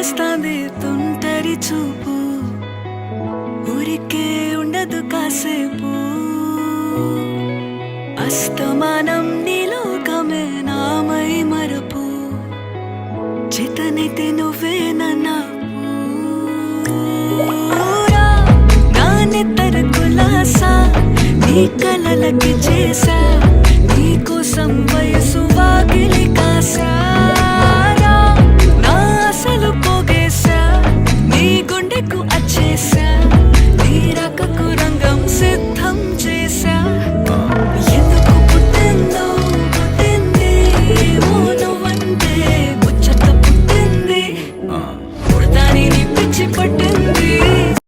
చేస్తాంది తుంటరి చూపు ఊరికే ఉండదు కాసేపు అస్తమానం నీలోకమే నామై మరపు చేతనైతే నువ్వే నాన్నెత్తర కులాసా నీ కలలకి చేసా నీ కోసం వయసు వాకిలి కాసా నా అసలు పోగేసా నీ గుండెకు అచ్చేసా